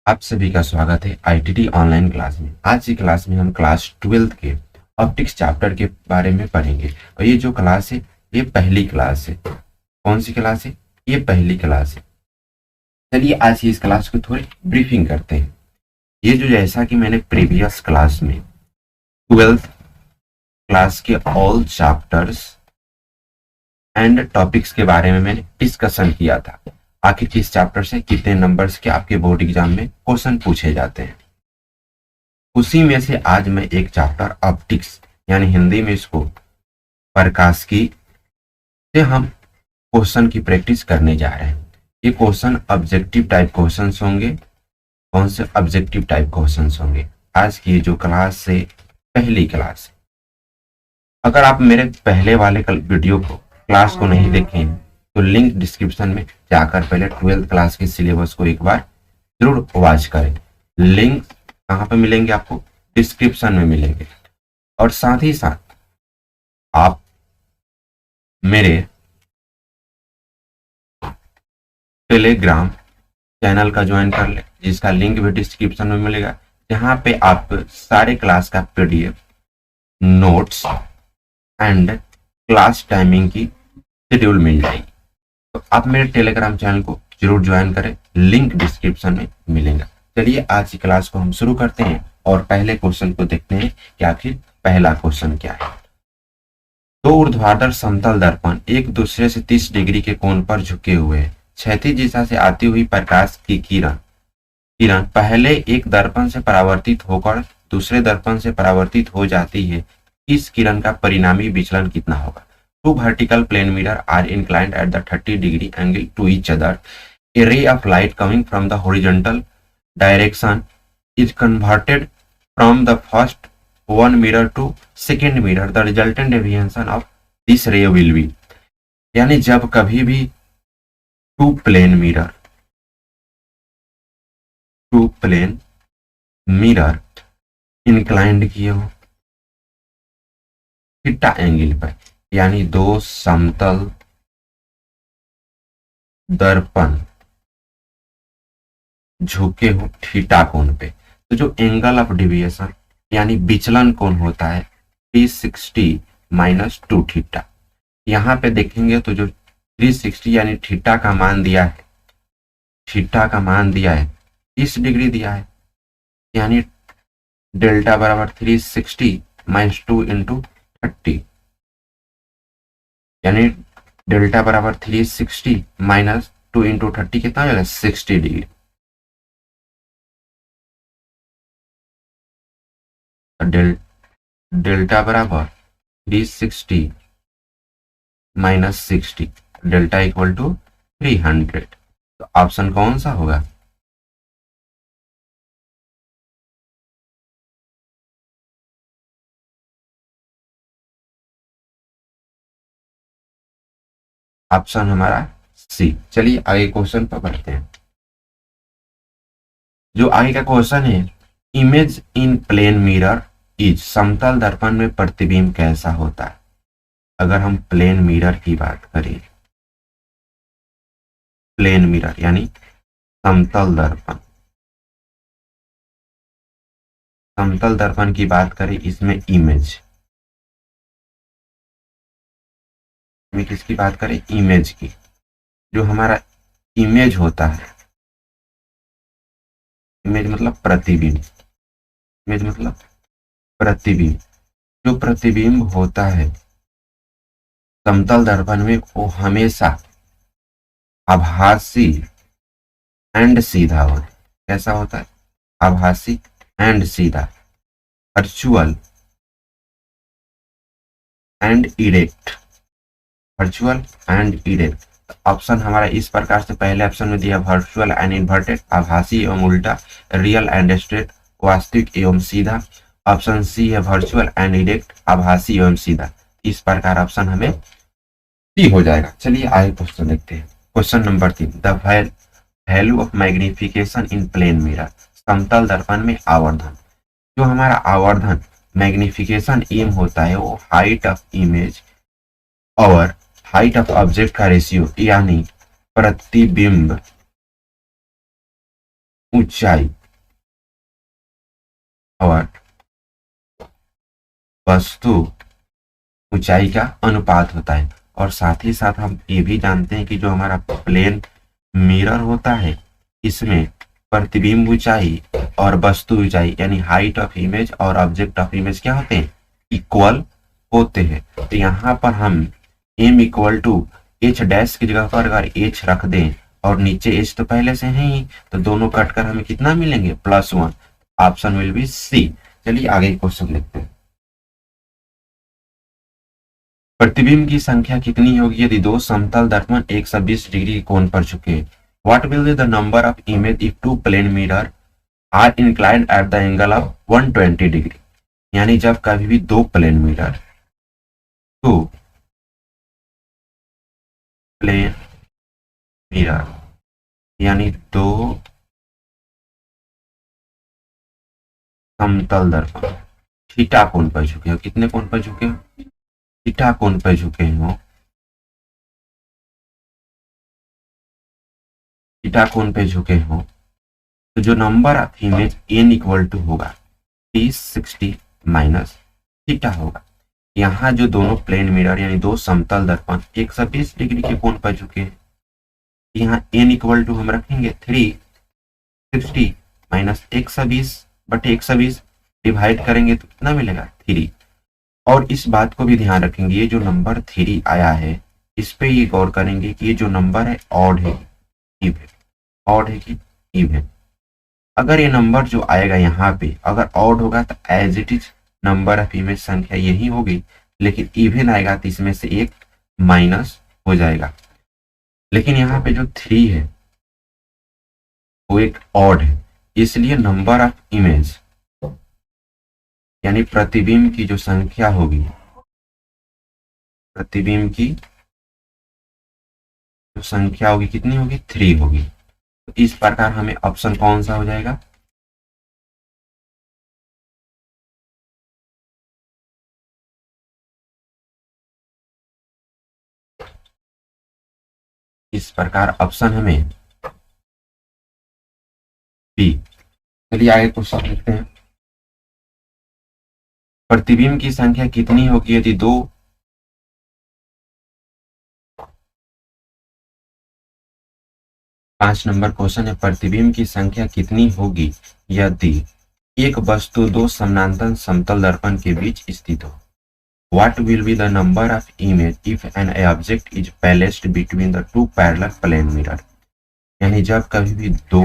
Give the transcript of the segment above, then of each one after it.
आप सभी का स्वागत है आईटीटी ऑनलाइन क्लास में। आज की क्लास में हम क्लास 12th के ऑप्टिक्स चैप्टर के बारे में पढ़ेंगे। और ये जो क्लास है ये पहली क्लास है। कौन सी क्लास है? ये पहली क्लास है। चलिए आज की इस क्लास को थोड़ी ब्रीफिंग करते हैं। ये जो जैसा कि मैंने प्रीवियस क्लास में 12th क्लास के ऑल चैप्टर्स एंड टॉपिक्स के बारे में मैंने डिस्कशन किया था। आखिर किस चैप्टर से कितने नंबर्स के आपके बोर्ड एग्जाम में क्वेश्चन पूछे जाते हैं, उसी में से आज मैं एक चैप्टर ऑप्टिक्स यानी हिंदी में इसको प्रकाशिकी से हम क्वेश्चन की प्रैक्टिस करने जा रहे हैं। ये क्वेश्चन ऑब्जेक्टिव टाइप क्वेश्चंस होंगे। कौन से ऑब्जेक्टिव टाइप क्वेश्चंस होंगे? आज की जो क्लास से पहली क्लास है। अगर आप मेरे पहले वाले वीडियो को क्लास को नहीं देखें तो लिंक डिस्क्रिप्शन में जाकर पहले 12th क्लास के सिलेबस को एक बार जरूर वॉच करें। लिंक कहाँ पे मिलेंगे? आपको डिस्क्रिप्शन में मिलेंगे। और साथ ही साथ आप मेरे टेलीग्राम चैनल का ज्वाइन कर लें, जिसका लिंक भी डिस्क्रिप्शन में मिलेगा, जहाँ पे आप सारे क्लास का PDF, notes and class timing की शेड्यूल मिल जाएगी। तो आप मेरे टेलीग्राम चैनल को जरूर ज्वाइन करें, लिंक डिस्क्रिप्शन में मिलेगा। चलिए आज की क्लास को हम शुरू करते हैं और पहले क्वेश्चन को देखते हैं कि आखिर पहला क्वेश्चन क्या है। दो ऊर्ध्वाधर समतल दर्पण एक दूसरे से 30 डिग्री के कोण पर झुके हुए हैं। क्षैतिज दिशा से आती हुई प्रकाश की किरण पहले एक दर्पण से परावर्तित होकर दूसरे दर्पण से परावर्तित हो जाती है। इस किरण का परिणामी विचलन कितना होगा? Two vertical plane mirrors are inclined at the 30-degree angle to each other. A ray of light coming from the horizontal direction is converted from the first one mirror to second mirror. The resultant deviation of this ray will be, यानी जब कभी भी to plane mirror inclined किए हो theta angle पर, यानी दो समतल दर्पण झुके हो थीटा कोण पे, तो जो एंगल ऑफ डिविएशन यानी विचलन कोण होता है 360 माइनस 2 थीटा। यहाँ पे देखेंगे तो जो 360 यानी थीटा का मान दिया है, 30 डिग्री दिया है, यानी डेल्टा बराबर 360 माइनस 2 इंटू 30, यानी डेल्टा बराबर 360 माइनस 2 इंटू 30 कितना हो जाएगा? 60 डिग्री। डेल्टा बराबर 360 माइनस 60, डेल्टा इक्वल टू 300। तो ऑप्शन कौन सा होगा? ऑप्शन हमारा सी। चलिए आगे क्वेश्चन पर बढ़ते हैं। जो आगे का क्वेश्चन है, image in plane mirror is, समतल दर्पण में प्रतिबिंब कैसा होता है? अगर हम प्लेन मिरर की बात करें, प्लेन मिरर यानी समतल दर्पण की बात करें, इसमें इमेज में किसकी बात करें? इमेज की। जो हमारा इमेज होता है, इमेज मतलब प्रतिबिंब, इमेज मतलब प्रतिबिंब, जो प्रतिबिंब होता है समतल दर्पण में वो हमेशा आभासी एंड सीधा होता है। कैसा होता है? आभासी एंड सीधा, virtual and erect, virtual and erect. Option हमारा इस प्रकार से पहले ऑप्शन में दिया वर्चुअल एंड इन्वर्टेड, आभासी एवं उल्टा, रियल एंड स्ट्रेट, वास्तविक एवं सीधा। ऑप्शन सी है वर्चुअल एंड इरेक्ट, आभासी एवं सीधा। इस प्रकार ऑप्शन हमें सी हो जाएगा। चलिए आगे क्वेश्चन देखते हैं। Question number 3, the value of magnification in plane mirror, समतल दर्पण में आवर्धन। जो हमारा आवर्धन मैग्निफिकेशन एम होता है वो हाइट ऑफ इमेज और हाइट ऑफ ऑब्जेक्ट का रेशियो, यानी प्रतिबिंब ऊंचाई और वस्तु ऊंचाई का अनुपात होता है। और साथ ही साथ हम ये भी जानते हैं कि जो हमारा प्लेन मिरर होता है इसमें प्रतिबिंब ऊंचाई और वस्तु ऊंचाई यानी हाइट ऑफ इमेज और ऑब्जेक्ट ऑफ इमेज क्या होते हैं, इक्वल होते हैं। तो यहाँ पर हम m equal to H dash की जगह पर अगर h रख दें और नीचे h तो पहले से है ही, तो दोनों कटकर हमें कितना मिलेंगे, +1। Option will be C. चलिए आगे क्वेश्चन देखते हैं। प्रतिबिंब की संख्या कितनी होगी यदि दो समतल दर्पण 120 डिग्री के कोण पर झुके। What will be the number of image if two plane mirror are inclined at the angle of 120 degree. यानी जब कभी भी दो प्लेन मिरर यानी दो समतल दर्पण थीटा कोण पर झुके हो, कितने कोण पर झुके हो, थीटा कोण पर झुके हो, थीटा कोण पे झुके हो, तो जो number of image n equal to होगा 360 माइनस थीटा होगा। यहाँ जो दोनों प्लेन मिरर यानी दो समतल दर्पण 120 डिग्री के कोण पर झुके हैं, यहाँ n इक्वल टू हम रखेंगे 360 माइनस 120/120 डिवाइड करेंगे तो कितना मिलेगा 3। और इस बात को भी ध्यान रखेंगे, ये जो नंबर 3 आया है इस पे ये गौर करेंगे कि ये जो नंबर है ऑड है इवन, ऑड है कि इवन। अगर ये नंबर जो आएगा यहाँ पे अगर ऑड होगा तो as it is number of image संख्या यही होगी, लेकिन इवन आएगा तो इसमें से एक माइनस हो जाएगा। लेकिन यहाँ पे जो 3 है वो एक ऑड है, इसलिए नंबर ऑफ इमेज यानी प्रतिबिंब की जो संख्या होगी, प्रतिबिंब की जो संख्या होगी कितनी होगी, 3 होगी। तो इस प्रकार हमें ऑप्शन कौन सा हो जाएगा, इस प्रकार ऑप्शन हमें बी। चलिए आगे क्वेश्चन देखते हैं। प्रतिबिंब की संख्या कितनी होगी यदि दो 5 नंबर क्वेश्चन है। प्रतिबिंब की संख्या कितनी होगी यदि एक वस्तु दो समानांतर समतल दर्पण के बीच स्थित हो। What will be the number of image if an object is placed between the two parallel plane mirror। यानी जब कभी भी दो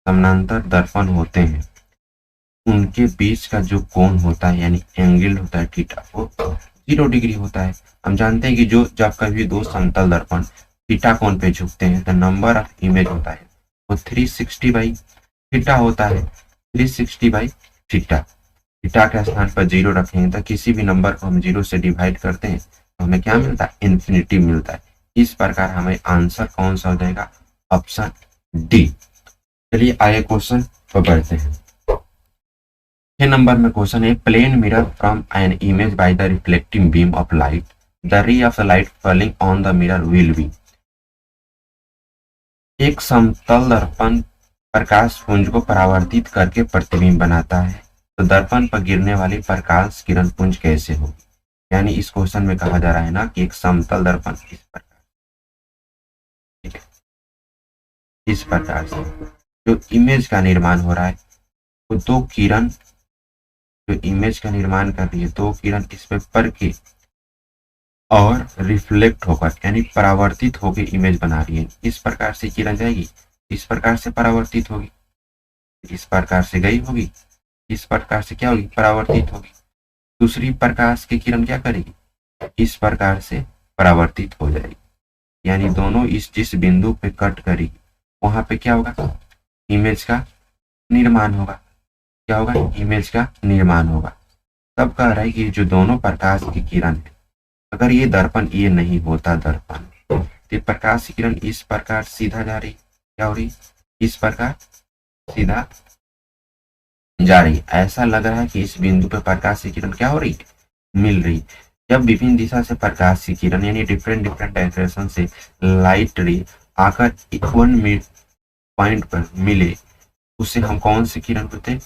समानांतर दर्पण होते हैं उनके बीच का जो कोण होता है यानी एंगल होता है थीटा, वो 0 डिग्री होता है। हम जानते हैं कि जो जब कभी दो समतल दर्पण थीटा कोण पे झुकते हैं तो नंबर ऑफ इमेज होता है वो 360/थीटा होता है, 360/थीटा। थीटा के स्थान पर 0 रखेंगे तो किसी भी नंबर को हम 0 से डिवाइड करते हैं तो हमें क्या मिलता है, इन्फिनिटी मिलता है। इस प्रकार हमें आंसर कौन सा हो जाएगा, ऑप्शन डी। चलिए आगे क्वेश्चन पर बढ़ते हैं। 6 नंबर में क्वेश्चन है, plane mirror from an image by the reflecting beam of light, the ray of the light falling on the mirror will be. एक समतल दर्पण प्रकाश पुंज को परावर्तित करके प्रतिबिंब बनाता है, तो दर्पण पर गिरने वाली प्रकाश किरण पुंज कैसे होगी। यानी इस क्वेश्चन में कहा जा रहा है ना कि एक समतल दर्पण इस प्रकार से जो इमेज का निर्माण हो रहा है वो दो किरण जो इमेज का निर्माण कर रही है, दो किरण इस पे पड़ के और रिफ्लेक्ट होकर यानी परावर्तित होकर इमेज बना रही है। इस प्रकार से किरण जाएगी, इस प्रकार से परावर्तित होगी, इस प्रकार से गई होगी, इस प्रकार से क्या होगी, परावर्तित होगी। दूसरी प्रकाश की किरण क्या करेगी, इस प्रकार से परावर्तित हो जाएगी। यानी दोनों इस जिस बिंदु पे कट करेगी वहां पे क्या होगा, इमेज का निर्माण होगा। क्या होगा, इमेज का निर्माण होगा। तब कह रहा है कि जो दोनों प्रकाश की किरण है, अगर ये दर्पण ये नहीं होता दर्पण, तो प्रकाश की किरण इस प्रकार सीधा जा रही, क्या हो रही, इस प्रकार सीधा जा रही। ऐसा लग रहा है कि इस बिंदु पर प्रकाश की किरण क्या हो रही, मिल रही। जब विभिन्न दिशा से प्रकाश की किरण यानी डिफरेंट डायरेक्शन से लाइट रे आकर 1 पॉइंट पर मिले उसे हम कौन से किरण बोलते हैं?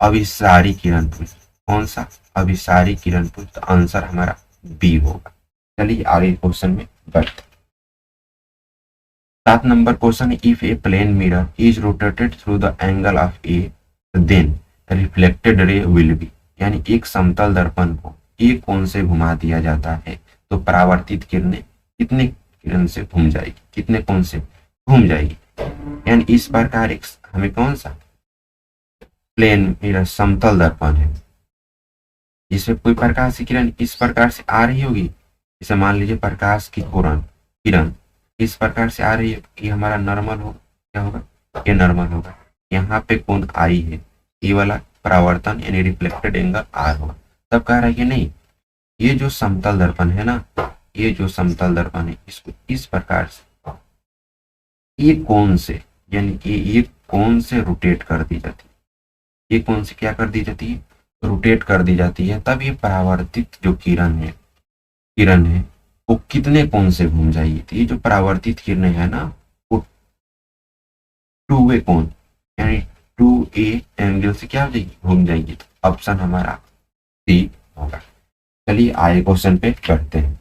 अभिसारी किरण बोलते हैं। कौन सा? अभिसारी किरण बोलते। तो आंसर हमारा बी होगा। चलिए आगे क्वेश्चन में बढ़ते। 7 नंबर क्वेश्चन है, if a plane mirror is rotated through the angle of a then reflected ray will be, यानी एक समतल दर्पण को एक कोण से घुमा दिया जाता है तो परावर्तित किरणें कितने किरण से घूम जाएगी, कितने कोण से घूम जाएगी। यानी इस प्रकार एक हमें कौन सा प्लेन मिरर समतल दर्पण है जिसमें कोई प्रकाश की किरण इस प्रकार से आ रही होगी, जैसे मान लीजिए प्रकाश की किरण किरण इस प्रकार से आ रही है, ये हमारा नॉर्मल होगा। क्या होगा? ये नॉर्मल होगा। यहाँ पे कोण आई है, ये वाला परावर्तन यानी रिफ्लेक्टेड एंगल आर होगा। तब कह रहा है कि नहीं, ये जो समतल दर्पण है ना, ये जो समतल दर्पण है इसको इस प्रकार से एक कोण से, यानी कि एक कोण से रोटेट कर दी जाती है। एक कोण से क्या कर दी जाती है? रोटेट कर दी जाती है। तब ये परावर्तित जो किरण है वो कितने कोण से घूम जाएगी। तो ये जो परावर्तित किरणें है ना वो 2A कोण यानी 2A एंगल से क्या हो जाएगी? घूम जाएगी। तो ऑप्शन हमारा सी होगा। चलिए आगे क्वेश्चन पे बढ़ते हैं।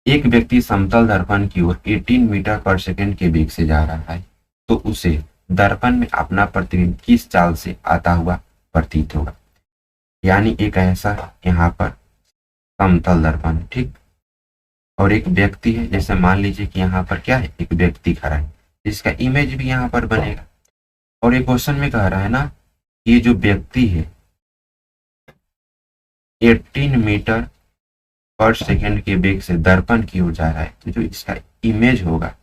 एक व्यक्ति समतल दर्पण की ओर 18 मीटर पर सेकंड के वेग से जा रहा है तो उसे दर्पण में अपना प्रतिबिंब किस चाल से आता हुआ प्रतीत होगा। यानी एक ऐसा यहाँ पर समतल दर्पण है, ठीक, और एक व्यक्ति है। जैसे मान लीजिए कि यहाँ पर क्या है, एक व्यक्ति खड़ा है जिसका इमेज भी यहाँ पर बनेगा। और ये क्वेश्चन में कह रहा है ना, ये जो व्यक्ति है 18 मीटर पर सेकंड के वेग से दर्पण की ओर जा रहा है, तो जो इसका इमेज होगा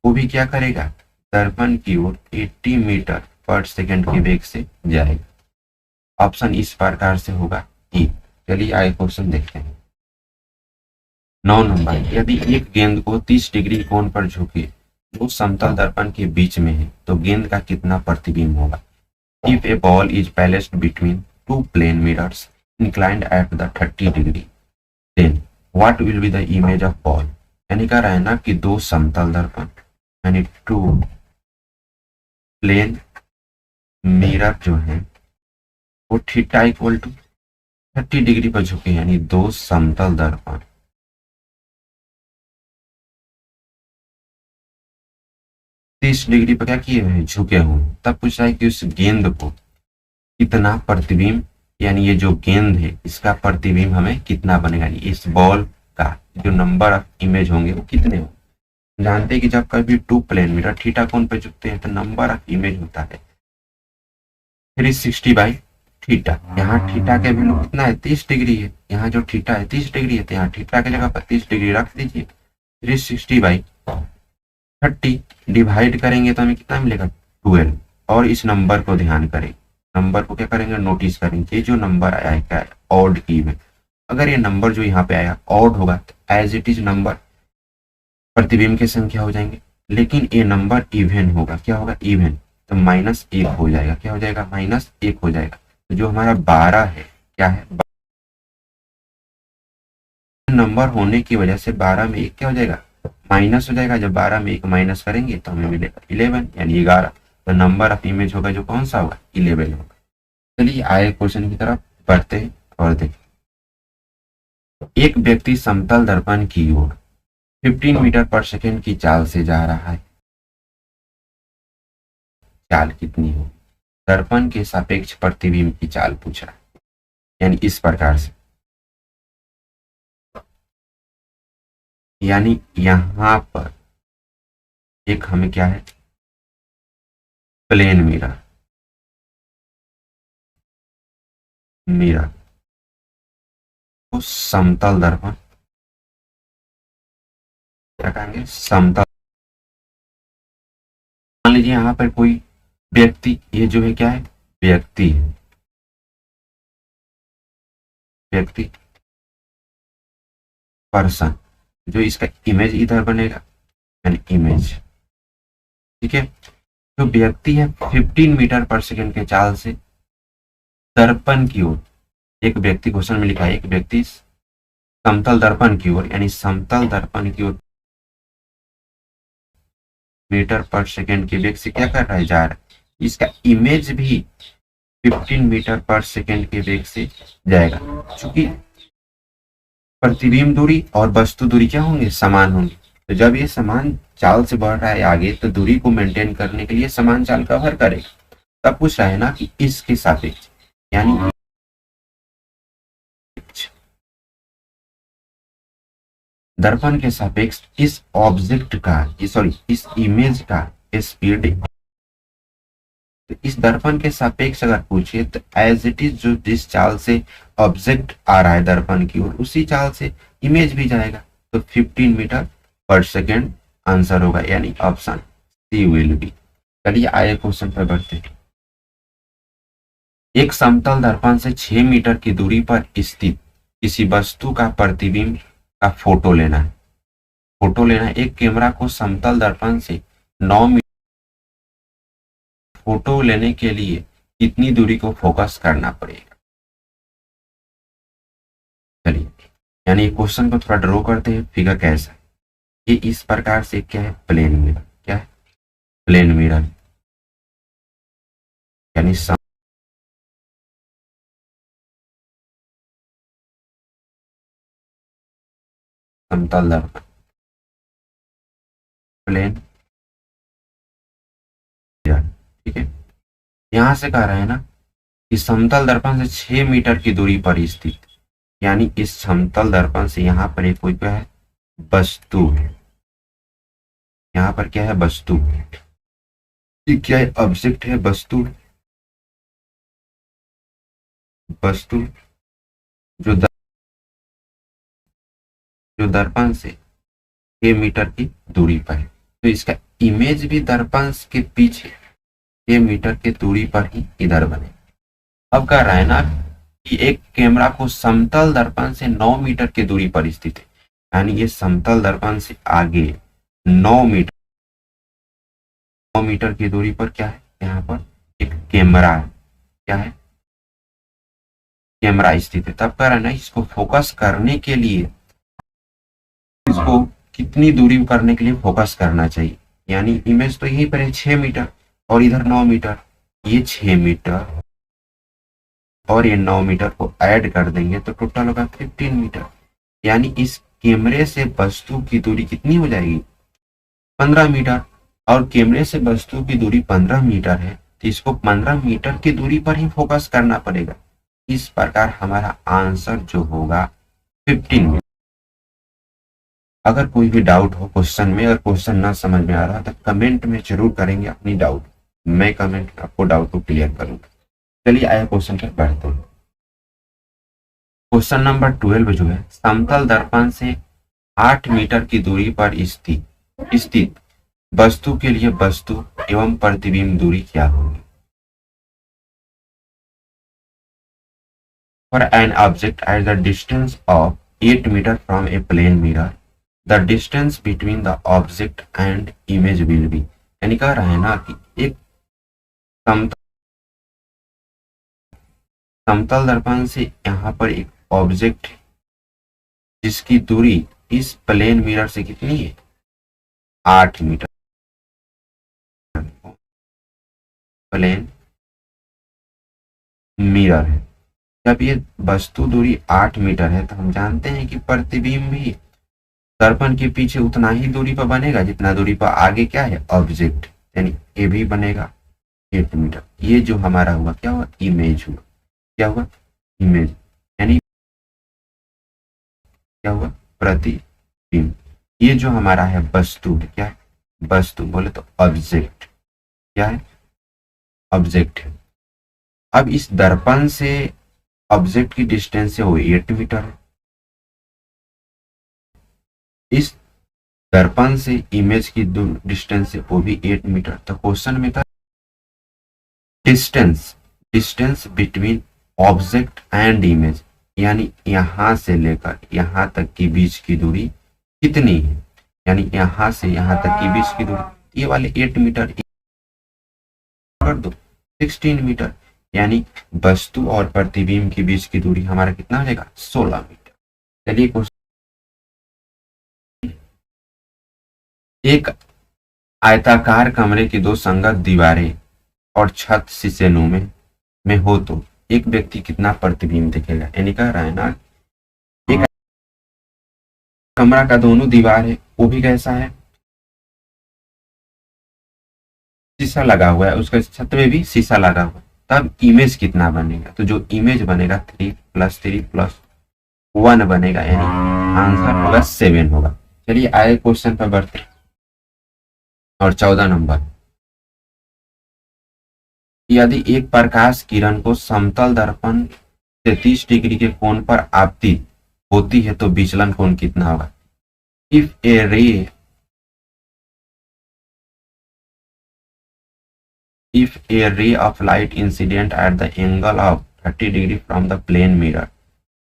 वो भी क्या करेगा? दर्पण की ओर 80 मीटर पर सेकंड के वेग से जाएगा। ऑप्शन इस प्रकार से होगा ई। चलिए आगे क्वेश्चन देखते हैं। 9 नंबर, यदि एक गेंद को 30 डिग्री कोण पर झुके जो समतल दर्पण के बीच में है तो गेंद का कितना प्रतिबिंब होगा। If a ball is placed between two plane mirrors inclined at the 30 degree then what will be the image of ball. यानी कह रहा है ना कि दो समतल दर्पण यानी टू प्लेन मिरर जो है वो थीटा इक्वल टू 30 डिग्री पर झुके, यानी दो समतल दर्पण 30 डिग्री पर क्या किए हुए झुके हुए। तब पूछा है कि उस गेंद को कितना प्रतिबिंब, यानी ये जो गेंद है इसका प्रतिबिंब हमें कितना बनेगा। इस बॉल का जो नंबर ऑफ इमेज होंगे वो कितने होंगे। जानते हैं कि जब कभी टू प्लेन मिरर थीटा कोण पे झुकते हैं तो नंबर ऑफ इमेज होता है 360 बाई थीटा। यहाँ थीटा का वैल्यू कितना है? 30 डिग्री है। यहाँ जो थीटा है 30 डिग्री है, तो यहाँ थीटा की जगह पर 30 डिग्री रख दीजिए। 360 बाई 30 डिवाइड करेंगे तो हमें कितना मिलेगा? 12। और इस नंबर को ध्यान करें, नंबर को क्या करेंगे? नोटिस करेंगे। ये जो नंबर आया है क्या है? ऑड की में। अगर ये नंबर जो यहाँ पे आया ऑड होगा तो एज इट इज नंबर प्रतिबिंब की संख्या हो जाएंगे। लेकिन ये नंबर इवन होगा। क्या होगा? इवन। तो -1 हो जाएगा। क्या हो जाएगा? -1 हो जाएगा। तो जो हमारा 12 है क्या है? नंबर होने की वजह से 12 में 1 क्या हो जाएगा? माइनस हो जाएगा। जब 12 में 1 माइनस करेंगे तो हमें मिलेगा 11 यानी 11। तो नंबर ऑफ इमेज होगा जो कौन सा होगा? 11 होगा। चलिए आगे क्वेश्चन की तरफ बढ़ते हैं और देखें। एक व्यक्ति समतल दर्पण की ओर 15 मीटर पर सेकंड की चाल से जा रहा है। चाल कितनी हो? दर्पण के सापेक्ष प्रतिबिंब की चाल पूछ रहा है, यानी इस प्रकार से। यानी यहां पर एक हमें क्या है? प्लेन मिरर तो समतल दर्पण क्या कहेंगे? समतल। मान लीजिए यहाँ पर कोई व्यक्ति, ये जो है क्या है? व्यक्ति है। व्यक्ति पर्सन, जो इसका इमेज इधर बनेगा यानी इमेज, ठीक है। जो व्यक्ति है 15 मीटर पर सेकंड के चाल से दर्पण की ओर, एक व्यक्ति क्वेश्चन में लिखा है, एक व्यक्ति समतल दर्पण की ओर यानी समतल दर्पण की ओर मीटर पर सेकेंड के वेग से क्या कर रहा है, जा रहा है। इसका इमेज भी 15 मीटर पर सेकेंड के वेग से जाएगा। चूंकि प्रतिबिंब दूरी और वस्तु दूरी क्या होंगे, समान होंगे। तो जब ये समान चाल से बढ़ रहा है आगे, तो दूरी को मेंटेन करने के लिए समान चाल कवर करेगा। तब पूछ रहा है ना कि इसके सापेक्ष, यानी दर्पण के सापेक्ष इस ऑब्जेक्ट का, सॉरी इस इमेज का स्पीड, तो इस दर्पण के सापेक्ष अगर पूछे तो एज इट इज, जो जिस चाल से ऑब्जेक्ट आ रहा है दर्पण की ओर, उसी चाल से इमेज भी जाएगा। तो 15 मीटर पर सेकेंड आंसर होगा, यानी ऑप्शन सी विल बी। चलिए आगे क्वेश्चन पर बढ़ते हैं। एक समतल दर्पण से 6 मीटर की दूरी पर स्थित किसी वस्तु का प्रतिबिंब का फोटो लेना है। फोटो लेना है। एक कैमरा को समतल दर्पण से 9 मीटर फोटो लेने के लिए कितनी दूरी को फोकस करना पड़ेगा। चलिए, यानी क्वेश्चन को थोड़ा ड्रॉ करते हैं। फिगर कैसा है, ये इस प्रकार से क्या है, प्लेन मिरर। क्या है, प्लेन मिरर, यानी समतल दर्पण, प्लेन मिरर। ठीक है, यहां से कह रहे हैं ना कि समतल दर्पण से 6 मीटर की दूरी पर स्थित, यानी इस समतल दर्पण से यहाँ पर एक कोई क्या है, वस्तु है। यहाँ पर क्या है, वस्तु। ये क्या है, ऑब्जेक्ट है, वस्तु। वस्तु जो जो दर्पण से 6 मीटर की दूरी पर है। तो इसका इमेज भी दर्पण के पीछे 6 मीटर की दूरी पर ही इधर बने। अब कह रहा है ना कि एक कैमरा को समतल दर्पण से 9 मीटर की दूरी पर स्थित है, यानी ये समतल दर्पण से आगे 9 मीटर की दूरी पर क्या है, यहाँ पर एक कैमरा है। क्या है, कैमरा स्थित है। तब कह रहा है ना, इसको फोकस करने के लिए इसको कितनी दूरी करने के लिए फोकस करना चाहिए। यानी इमेज तो यहीं पर है 6 मीटर और इधर 9 मीटर। ये 6 मीटर और ये 9 मीटर को ऐड कर देंगे तो टोटल होगा 15 मीटर। यानी इस कैमरे से वस्तु की दूरी कितनी हो जाएगी, 15 मीटर। और कैमरे से वस्तु की दूरी 15 मीटर है, तो इसको 15 मीटर की दूरी पर ही फोकस करना पड़ेगा। इस प्रकार हमारा आंसर जो होगा 15 मीटर। अगर कोई भी डाउट हो क्वेश्चन में, अगर क्वेश्चन ना समझ में आ रहा तो कमेंट में जरूर करेंगे अपनी डाउट, मैं कमेंट में आपको डाउट को क्लियर करूंगा। चलिए आया क्वेश्चन पर बढ़ते हैं। क्वेश्चन नंबर 12 जो है, समतल दर्पण से 8 मीटर की दूरी पर स्थित वस्तु के लिए वस्तु एवं प्रतिबिंब दूरी क्या होगी। For an object at the distance of 8 meter from a plane mirror, the distance between the object and image will be। यानी कह रहा है ना कि एक समतल दर्पण से यहाँ पर एक ऑब्जेक्ट है जिसकी दूरी इस प्लेन मिरर से कितनी है, 8 मीटर। प्लेन मिरर है। जब ये वस्तु दूरी 8 मीटर है तो हम जानते हैं कि प्रतिबिंब भी दर्पण के पीछे उतना ही दूरी पर बनेगा जितना दूरी पर आगे क्या है, ऑब्जेक्ट। यानी ये भी बनेगा 8 मीटर। ये जो हमारा हुआ क्या हुआ, इमेज हुआ। क्या हुआ, इमेज। यानी क्या हुआ, प्रतिबिंब। ये जो हमारा है वस्तु है, क्या है, वस्तु बोले तो ऑब्जेक्ट। क्या है, ऑब्जेक्ट है। अब इस दर्पण से ऑब्जेक्ट की डिस्टेंस है वो 8 मीटर है। इस दर्पण से इमेज की डिस्टेंस है वो भी 8 मीटर। तो क्वेश्चन में था distance between object and image, यानी यहां से लेकर यहां तक की बीच की दूरी कितनी है। यानी यहां से यहां तक की बीच की दूरी, ये वाले 8 मीटर कर दो 16 मीटर। यानी वस्तु और प्रतिबिंब के बीच की दूरी हमारा कितना हो जाएगा, 16 मीटर। चलिए एक आयताकार कमरे की दो संगत दीवारें और छत शीशेनुमा में हो तो एक व्यक्ति कितना प्रतिबिंब देखेगा। यानी कह रहा है ना, एक कमरा का दोनों दीवार है, वो भी कैसा है, शीशा लगा हुआ है, उसके छत में भी शीशा लगा हुआ है, तब इमेज कितना बनेगा। तो जो इमेज बनेगा 3 + 3 + 1 बनेगा, यानी आंसर होगा 7 होगा। चलिए आगे क्वेश्चन पर बढ़ते हैं। और 14 नंबर, यदि एक प्रकाश किरण को समतल दर्पण से 30 डिग्री के कोण पर आपतित होती है तो विचलन कोण कितना होगा। इफ ए रे If a ray of light incident at the angle of 30 degree from the plane mirror,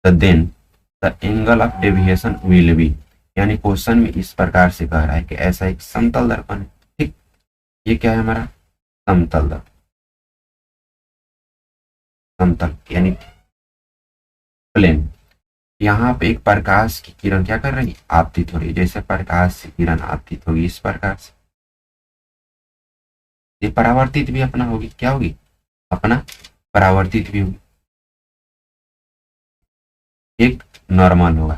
then the angle of deviation will be, यानी क्वेश्चन में इस प्रकार से कह रहा है कि ऐसा एक समतल दर्पण है, ठीक, ये क्या है हमारा समतल दर्पण, समतल यानी प्लेन। यहाँ पे एक प्रकाश की किरण क्या कर रही है, आपतित हो रही है, जैसे प्रकाश की किरण आपतित होगी इस प्रकार से, ये परावर्तित भी अपना होगी, क्या होगी अपना परावर्तित भी होगी, एक नॉर्मल होगा।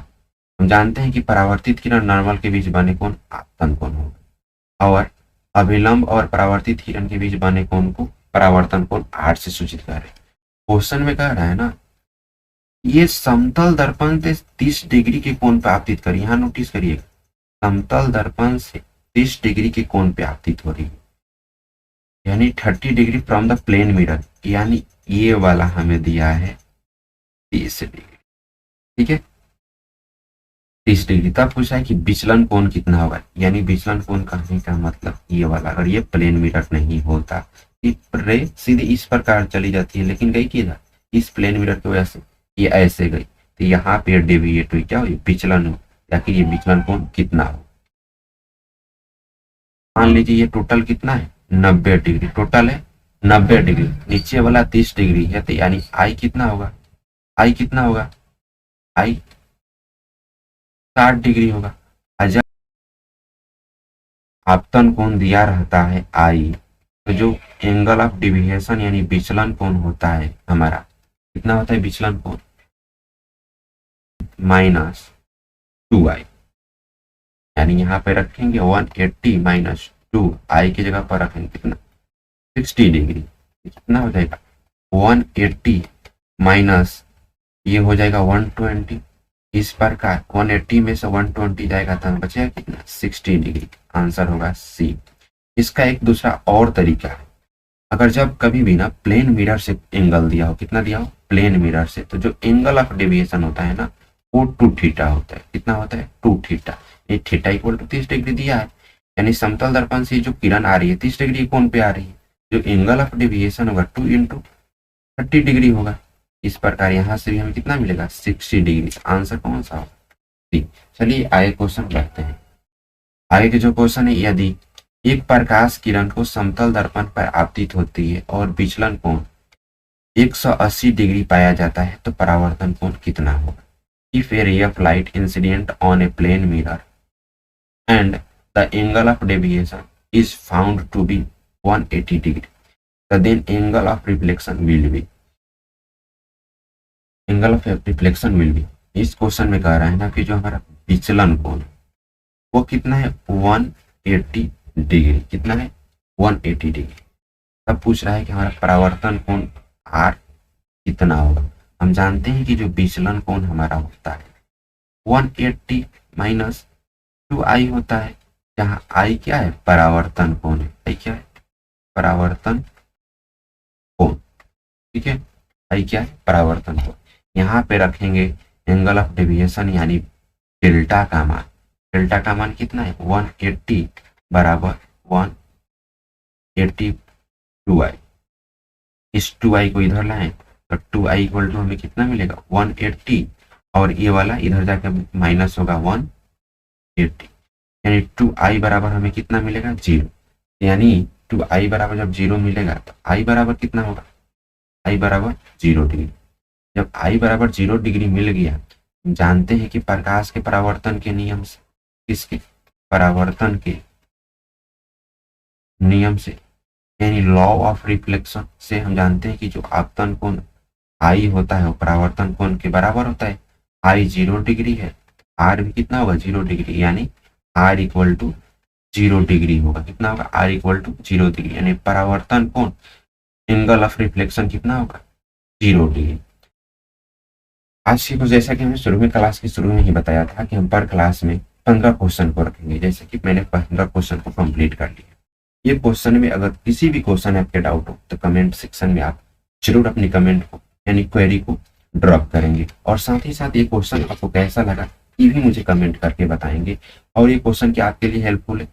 हम जानते हैं कि परावर्तित किरण नॉर्मल के बीच बने कोण आपतन कोण होगा, और अभिलंब और परावर्तित किरण के बीच बने कोण को परावर्तन कोण 8 से सूचित कर रहे हैं। क्वेश्चन में कह रहा है ना, ये समतल दर्पण से 30 डिग्री के कोण पे आपतित करिए, यहाँ नोटिस करिएगा, समतल दर्पण से 30 डिग्री के कोण पे आपतित हो रही है, यानी 30 degree from the plane mirror, यानी ये वाला हमें दिया है 30 डिग्री, ठीक है 30 डिग्री। तब पूछा है कि विचलन कोण कितना होगा, यानी विचलन कोण कहने का मतलब ये वाला, अगर ये प्लेन मिरर नहीं होता, ये रे सीधे इस प्रकार चली जाती है, लेकिन गई किधर, इस प्लेन मिरर की वजह से ये ऐसे गई, तो यहाँ पे डेविएट हुई, क्या हुई विचलन हो, आखिर ये विचलन कोण कितना हो। मान लीजिए ये टोटल कितना है 90 डिग्री, टोटल है 90 डिग्री, नीचे वाला 30 डिग्री है, तो यानी आई कितना होगा, आई कितना होगा, आई 60 डिग्री होगा। जब आपतन कोण दिया रहता है आई, तो जो एंगल ऑफ डिविएशन यानी विचलन कोण होता है हमारा कितना होता है, विचलन कोण -2i, यानी यहाँ पे रखेंगे 180 - 2 आई की जगह पर रखेंगे कितना 60 डिग्री, कितना हो जाएगा 180 माइनस ये हो जाएगा 120, इस प्रकार 180 में से 120 जाएगा तो बचेगा कितना 60 डिग्री, आंसर होगा सी। इसका एक दूसरा और तरीका है, अगर जब कभी भी ना प्लेन मिरर से एंगल दिया हो, कितना दिया हो प्लेन मिरर से, तो जो एंगल ऑफ डेविएशन होता है ना वो 2 थीटा होता है, कितना होता है 2 थीटा, ये थीटा इक्वल टू 30 डिग्री दिया है, यानी समतल दर्पण से जो किरण आ रही है 30 डिग्री कोण पे आ रही है, जो एंगल ऑफ डेविएशन होगा 2 × 30 डिग्री होगा, इस प्रकार यहाँ से भी हमें कितना मिलेगा 60 डिग्री, आंसर कौन सा होगा सी। चलिए आगे क्वेश्चन बढ़ते हैं। आगे के जो क्वेश्चन है, यदि एक प्रकाश किरण को समतल दर्पण पर आपतित होती है और विचलन कोण 180 डिग्री पाया जाता है तो परावर्तन कोण कितना होगा। If a ray of light incident on a plane mirror and the angle of deviation is found to be 180 degree, then angle of reflection will be, angle of reflection will be. इस question में कह रहा है ना कि जो हमारा विचलन कोण वो कितना है 180 डिग्री, कितना है 180 डिग्री। तब पूछ रहा है कि हमारा परावर्तन कोण आर कितना होगा। हम जानते हैं कि जो विचलन कोण हमारा होता है 180 माइनस 2i होता है, जहाँ i क्या है परावर्तन कोण है, i क्या है परावर्तन कोण, ठीक है i क्या है परावर्तन कोण। यहाँ पे रखेंगे एंगल ऑफ डेविएशन यानी डेल्टा का मान, डेल्टा का मान कितना है 180 बराबर 180 2i, इस 2i को इधर लाएं तो 2i इक्वल टू हमें कितना मिलेगा 180, और ये वाला इधर जाकर माइनस होगा 180, यानी 2i बराबर हमें कितना मिलेगा 0, यानी 2i बराबर जब 0 मिलेगा तो i बराबर कितना होगा, i बराबर 0 डिग्री। जब i बराबर 0 डिग्री मिल गया, जानते हैं कि प्रकाश के परावर्तन के नियम से, किसके परावर्तन के नियम से यानी लॉ ऑफ रिफ्लेक्शन से हम जानते हैं कि जो आपतन कोण आई होता है वो परावर्तन कोण के बराबर होता है। आई 0 डिग्री है, आर भी कितना होगा 0 डिग्री, यानी आर इक्वल टू 0 डिग्री होगा। कितना होगा आर इक्वल टू 0 डिग्री, यानी परावर्तन कोण एंगल ऑफ रिफ्लेक्शन कितना होगा 0 डिग्री। आज की कुछ जैसा कि हमने शुरू में क्लास के शुरू में ही बताया था कि हम पर क्लास में 15 क्वेश्चन को रखेंगे, जैसे कि मैंने 15 क्वेश्चन को कंप्लीट कर लिया। ये क्वेश्चन में अगर किसी भी क्वेश्चन में आपके डाउट हो तो कमेंट सेक्शन में आप जरूर अपनी कमेंट को यानी क्वेरी को ड्रॉप करेंगे, और साथ ही साथ ये क्वेश्चन आपको कैसा लगा ये भी मुझे कमेंट करके बताएंगे, और ये क्वेश्चन क्या आपके लिए हेल्पफुल है,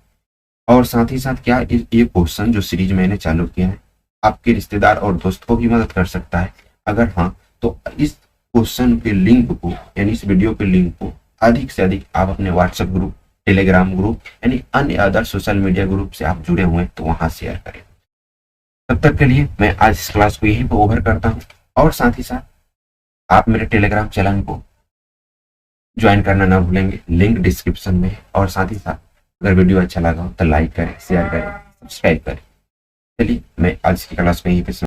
और साथ ही साथ क्या ये क्वेश्चन जो सीरीज मैंने चालू किया है आपके रिश्तेदार और दोस्त को भी मदद कर सकता है। अगर हाँ तो इस क्वेश्चन के लिंक को यानी इस वीडियो के लिंक को अधिक से अधिक आप अपने व्हाट्सएप ग्रुप, टेलीग्राम ग्रुप यानी अन्य अदर सोशल मीडिया ग्रुप से आप जुड़े हुए हैं तो वहां शेयर करें। तब तक के लिए मैं आज इस क्लास को यहीं पर ओवर करता हूँ, और साथ ही साथ आप मेरे टेलीग्राम चैनल को ज्वाइन करना ना भूलेंगे, लिंक डिस्क्रिप्शन में है। और साथ ही साथ अगर वीडियो अच्छा लगा हो तो लाइक करें, शेयर करें, सब्सक्राइब करें। चलिए मैं आज की क्लास को यहीं पे